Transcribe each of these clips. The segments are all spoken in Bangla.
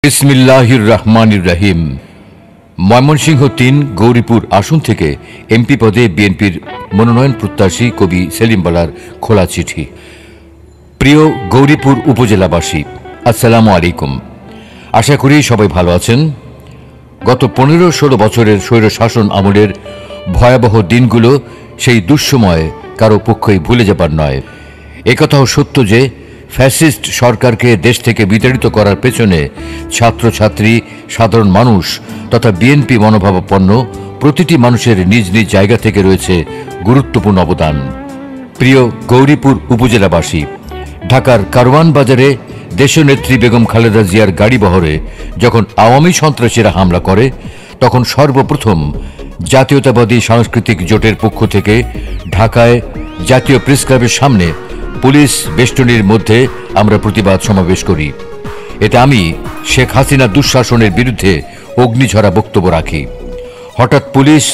বিসমিল্লাহির রহমানির রহিম। ময়মনসিংহ ৩ গৌরীপুর আসন থেকে এমপি পদে বিএনপির মনোনয়ন প্রত্যাশী কবি সেলিম বলার খোলা চিঠি। প্রিয় গৌরীপুর উপজেলাবাসী, আসসালামু আলাইকুম। আশা করি সবাই ভালো আছেন। গত ১৫-১৬ বছরের স্বৈরশাসন আমলের ভয়াবহ দিনগুলো সেই দুঃসময় কারো পক্ষই ভুলে যাবার নয়। একথাও সত্য যে ফ্যাসিস্ট সরকারকে দেশ থেকে বিতাড়িত করার পেছনে ছাত্রছাত্রী, সাধারণ মানুষ তথা বিএনপি মনোভাবাপন্ন প্রতিটি মানুষের নিজ নিজ জায়গা থেকে রয়েছে গুরুত্বপূর্ণ অবদান। প্রিয় গৌরীপুর উপজেলাবাসী, ঢাকার কারওয়ান বাজারে দেশনেত্রী বেগম খালেদা জিয়ার গাড়িবহরে যখন আওয়ামী সন্ত্রাসীরা হামলা করে, তখন সর্বপ্রথম জাতীয়তাবাদী সাংস্কৃতিক জোটের পক্ষ থেকে ঢাকায় জাতীয় প্রেস ক্লাবের সামনে পুলিশ বেষ্টনীর মধ্যে আমরা প্রতিবাদ সমাবেশ করি। এতে আমি শেখ হাসিনা দুঃশাসনের বিরুদ্ধে অগ্নিঝরা বক্তব্য রাখি। হঠাৎ পুলিশ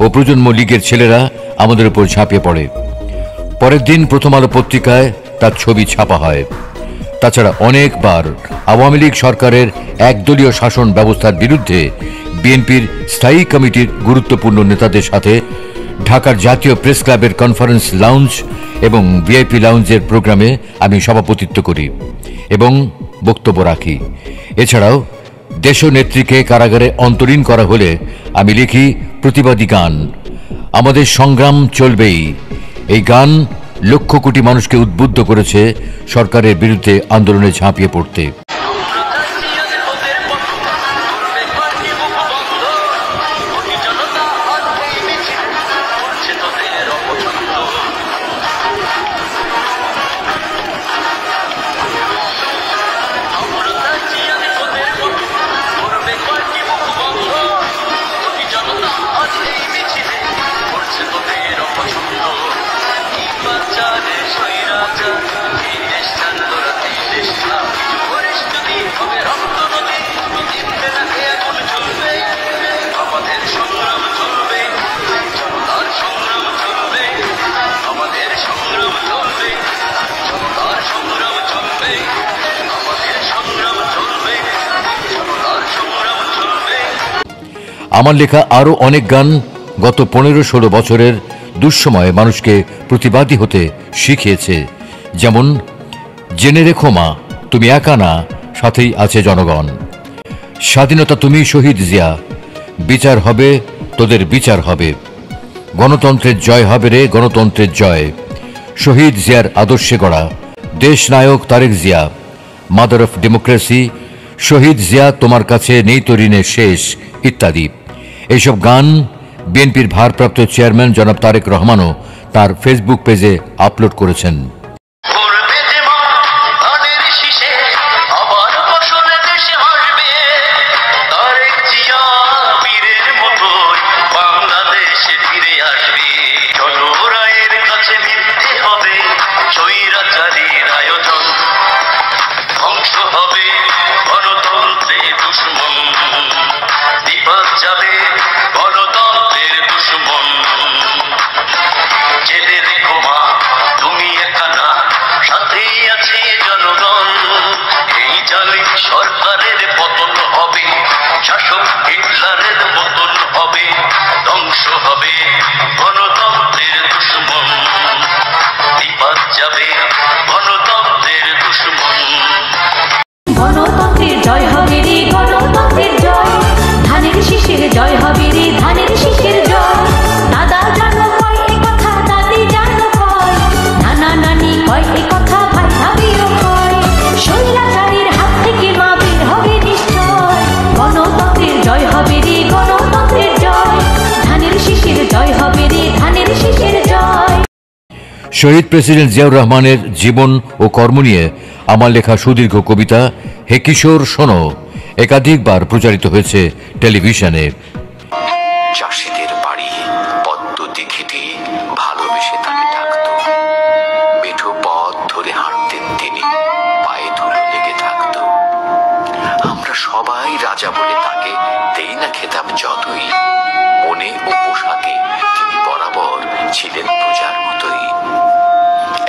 ও প্রজন্ম লীগের ছেলেরা আমাদের উপর ঝাঁপিয়ে পড়ে। পরের দিন প্রথম আলো পত্রিকায় তার ছবি ছাপা হয়। তাছাড়া অনেকবার আওয়ামী লীগ সরকারের একদলীয় শাসন ব্যবস্থার বিরুদ্ধে বিএনপির স্থায়ী কমিটির গুরুত্বপূর্ণ নেতাদের সাথে ঢাকার জাতীয় প্রেস ক্লাবের কনফারেন্স লাউঞ্জ এবং ভিআইপি লাউঞ্জের প্রোগ্রামে আমি সভাপতিত্ব করি এবং বক্তব্য রাখি। এছাড়াও দেশনেত্রীকে কারাগারে অন্তরীণ করা হলে আমি লিখি প্রতিবাদী গান, আমাদের সংগ্রাম চলবেই। এই গান লক্ষ কোটি মানুষকে উদ্বুদ্ধ করেছে সরকারের বিরুদ্ধে আন্দোলনে ঝাঁপিয়ে পড়তে। আমার লেখা আরো অনেক গান গত ১৫-১৬ বছরের দুঃসময়ে মানুষকে প্রতিবাদী হতে শিখিয়েছে। যেমন জেনে রেখো মা, তুমি একা না, সাথেই আছে জনগণ। স্বাধীনতা তুমি শহীদ জিয়া, বিচার হবে তোদের বিচার হবে। গণতন্ত্রের জয় হবে রে, গণতন্ত্রের জয়। শহীদ জিয়ার আদর্শে গড়া দেশ নায়ক Tarique Zia, mother of democracy. শহীদ জিয়া তোমার কাছে নেই তো ঋণের শেষ, ইত্যাদি। এইসব গান বিএনপির ভারপ্রাপ্ত চেয়ারম্যান জনাব তারেক রহমানও তার ফেসবুক পেজে আপলোড করেছেন। সরকারের পতন হবে, শাসক হিটলারের পতন হবে, ধ্বংস হবে গণতন্ত্রের দুশমন, বিপদ যাবে গণতন্ত্রের দুশমন। গণতন্ত্রের জয় হবে রে, গণতন্ত্রের জয়। ধানের শীষের জয় হবে রে, ধানের শীষের জয়। দাদা জানো কয় এ কথা, দাদি জানো কয়, নানা নানি কয় এ কথা, ভাই ভাবিও কয়। স্বৈরাচারীর হাত থেকে মা বের হবে নিশ্চয়। গণতন্ত্রের জয় হবে রে, গণতন্ত্রের জয়। ধানের শীষের জয় হবে রে, ধানের শীষের জয়। শহীদ প্রেসিডেন্ট জিয়াউর রহমানের জীবন ও কর্ম নিয়ে আমার লেখা সুদীর্ঘ কবিতা হে কিশোর শোনো একাধিকবার প্রচারিত হয়েছে টেলিভিশনে। চাষিদের বাড়ি পদ্ম দিঘিটি ভালোবেসে তাকে ডাকত। মেঠো পথ ধরে হাঁটতেন তিনি, পায়ে ধুলো লেগে থাকত। আমরা সবাই রাজা বলে তাকে দেই না খেতাব যতই, মনে ও পোশাকে তিনি বরাবর ছিলেন প্রজার মতোই।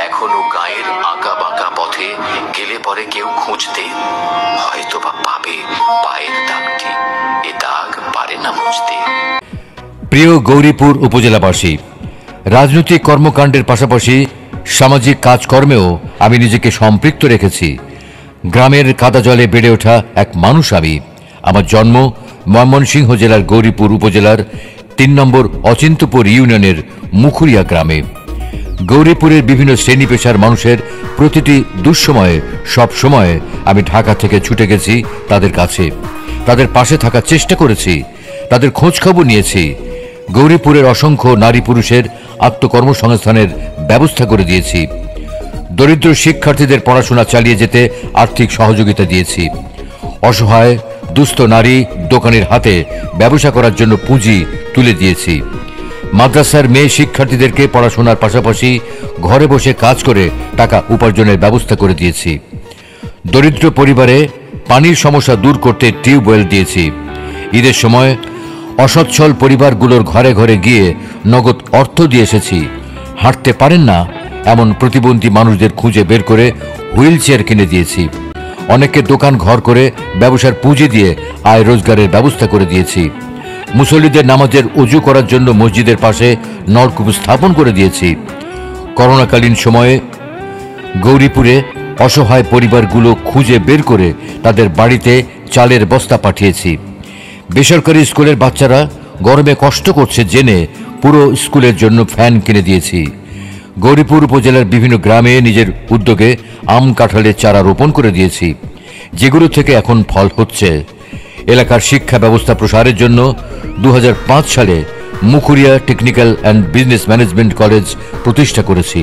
এখনো গায়ের আঁকা বাঁকা পথে গেলে পরে কেউ খুঁজতে হয়তো বা পাবে। হবে পায়ের দাগটি, এ দাগ পারে না মুছতে। প্রিয় গৌরীপুর উপজেলাবাসী, রাজনৈতিক কর্মকাণ্ডের পাশাপাশি সামাজিক কাজকর্মেও আমি নিজেকে সম্পৃক্ত রেখেছি। গ্রামের কাদা জলে বেড়ে ওঠা এক মানুষ আমি। আমার জন্ম ময়মনসিংহ জেলার গৌরীপুর উপজেলার ৩ নম্বর অচিন্তপুর ইউনিয়নের মুখুরিয়া গ্রামে। গৌরীপুরের বিভিন্ন শ্রেণী পেশার মানুষের প্রতিটি দুঃসময়ে সব সময় আমি ঢাকা থেকে ছুটে গেছি তাদের কাছে, তাদের পাশে থাকার চেষ্টা করেছি, তাদের খোঁজখবর নিয়েছি। গৌরীপুরের অসংখ্য নারী পুরুষের আত্মকর্মসংস্থানের ব্যবস্থা করে দিয়েছি। দরিদ্র শিক্ষার্থীদের পড়াশোনা চালিয়ে যেতে আর্থিক সহযোগিতা দিয়েছি। অসহায় দুস্থ নারী দোকানের হাতে ব্যবসা করার জন্য পুঁজি তুলে দিয়েছি। মাদ্রাসার মেয়ে শিক্ষার্থীদেরকে পড়াশোনার পাশাপাশি ঘরে বসে কাজ করে টাকা উপার্জনের ব্যবস্থা করে দিয়েছি। দরিদ্র পরিবারে পানির সমস্যা দূর করতে টিউবওয়েল দিয়েছি। ঈদের সময় অসচ্ছল পরিবারগুলোর ঘরে ঘরে গিয়ে নগদ অর্থ দিয়ে এসেছি। হাঁটতে পারেন না এমন প্রতিবন্ধী মানুষদের খুঁজে বের করে হুইল চেয়ার কিনে দিয়েছি। অনেককে দোকান ঘর করে ব্যবসার পুঁজি দিয়ে আয় রোজগারের ব্যবস্থা করে দিয়েছি। মুসল্লিদের নামাজের উজু করার জন্য মসজিদের পাশে নলকূপ স্থাপন করে দিয়েছি। করোনাকালীন সময়ে গৌরীপুরে অসহায় পরিবারগুলো খুঁজে বের করে তাদের বাড়িতে চালের বস্তা পাঠিয়েছি। বেসরকারি স্কুলের বাচ্চারা গরমে কষ্ট করছে জেনে পুরো স্কুলের জন্য ফ্যান কিনে দিয়েছি। গৌরীপুর উপজেলার বিভিন্ন গ্রামে নিজের উদ্যোগে আম কাঁঠালের চারা রোপণ করে দিয়েছি, যেগুলো থেকে এখন ফল হচ্ছে। এলাকার শিক্ষা ব্যবস্থা প্রসারের জন্য 2005 সালে Mukhuria technical and business management college প্রতিষ্ঠা করেছি।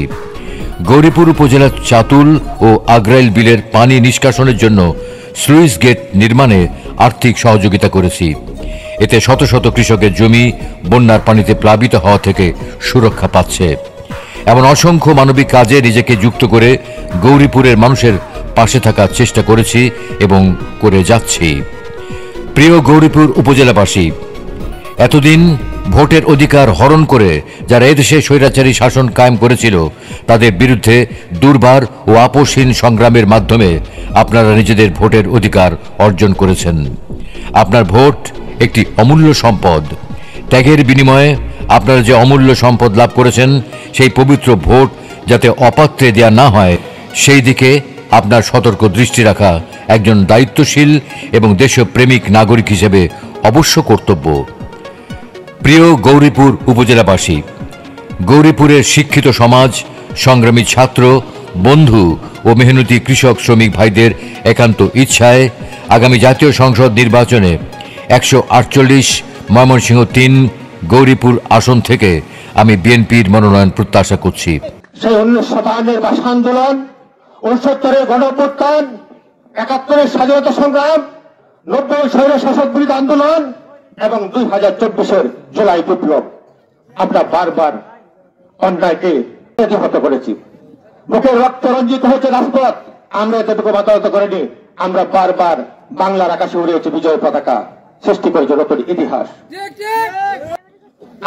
গৌরীপুর উপজেলার চাতুল ও আগ্রাইল বিলের পানি নিষ্কাশনের জন্য স্লুইস গেট নির্মাণে আর্থিক সহযোগিতা করেছি। এতে শত শত কৃষকের জমি বন্যার পানিতে প্লাবিত হওয়া থেকে সুরক্ষা পাচ্ছে। এমন অসংখ্য মানবিক কাজে নিজেকে যুক্ত করে গৌরীপুরের মানুষের পাশে থাকার চেষ্টা করেছি এবং করে যাচ্ছি। প্রিয় গৌরীপুর উপজেলাবাসী, এতদিন ভোটের অধিকার হরণ করে যারা এদেশে স্বৈরাচারী শাসন কায়েম করেছিল তাদের বিরুদ্ধে দুর্বার ও আপোষহীন সংগ্রামের মাধ্যমে আপনারা নিজেদের ভোটের অধিকার অর্জন করেছেন। আপনার ভোট একটি অমূল্য সম্পদ। ত্যাগের বিনিময়ে আপনারা যে অমূল্য সম্পদ লাভ করেছেন সেই পবিত্র ভোট যাতে অপাত্রে দেয়া না হয় সেই দিকে আপনার সতর্ক দৃষ্টি রাখা একজন দায়িত্বশীল এবং দেশপ্রেমিক নাগরিক হিসেবে অবশ্য কর্তব্য। প্রিয় গৌরীপুর উপজেলাবাসী, গৌরীপুরের শিক্ষিত সমাজ, সংগ্রামী ছাত্র, বন্ধু ও মেহনতি কৃষক শ্রমিক ভাইদের একান্ত ইচ্ছায় আগামী জাতীয় সংসদ নির্বাচনে 148 ময়মনসিংহ 3 গৌরীপুর আসন থেকে আমি বিএনপির মনোনয়ন প্রত্যাশা করছি। সেই 1952 ভাষা আন্দোলন, 69 গণঅভ্যুত্থান, 71 স্বাধীনতা সংগ্রাম, 90 স্বৈর শাসক বিরোধী আন্দোলন এবং 2024 জুলাই বিপ্লব, আমরা বারবার অন্যায়কে প্রতিহত করেছি। বুকের রক্ত রঞ্জিত হয়েছে রাজপথ, আমরা এতটুকু বাতাহত করিনি। আমরা বারবার বাংলার আকাশে উড়িয়েছি বিজয় পতাকা, সৃষ্টি করেছে নতুন ইতিহাস।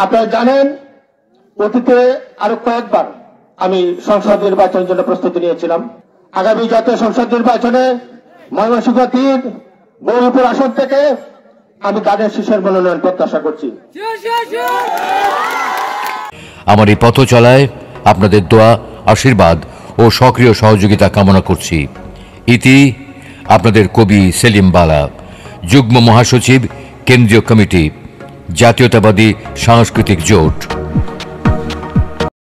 আপনারা জানেন, অতীতে আরো কয়েকবার আমি সংসদ নির্বাচনের জন্য প্রস্তুতি নিয়েছিলাম। আগামী জাতীয় সংসদ নির্বাচনে ময়মনসিংহ 3 গৌরীপুর আসন থেকে আমি দানের শীষের মনোনয়ন প্রত্যাশা করছি। আমার এই পথ চলায় আপনাদের দোয়া, আশীর্বাদ ও সক্রিয় সহযোগিতা কামনা করছি। ইতি আপনাদের কবি সেলিম বালা, যুগ্ম মহাসচিব, কেন্দ্রীয় কমিটি, জাতীয়তাবাদী সাংস্কৃতিক জোট।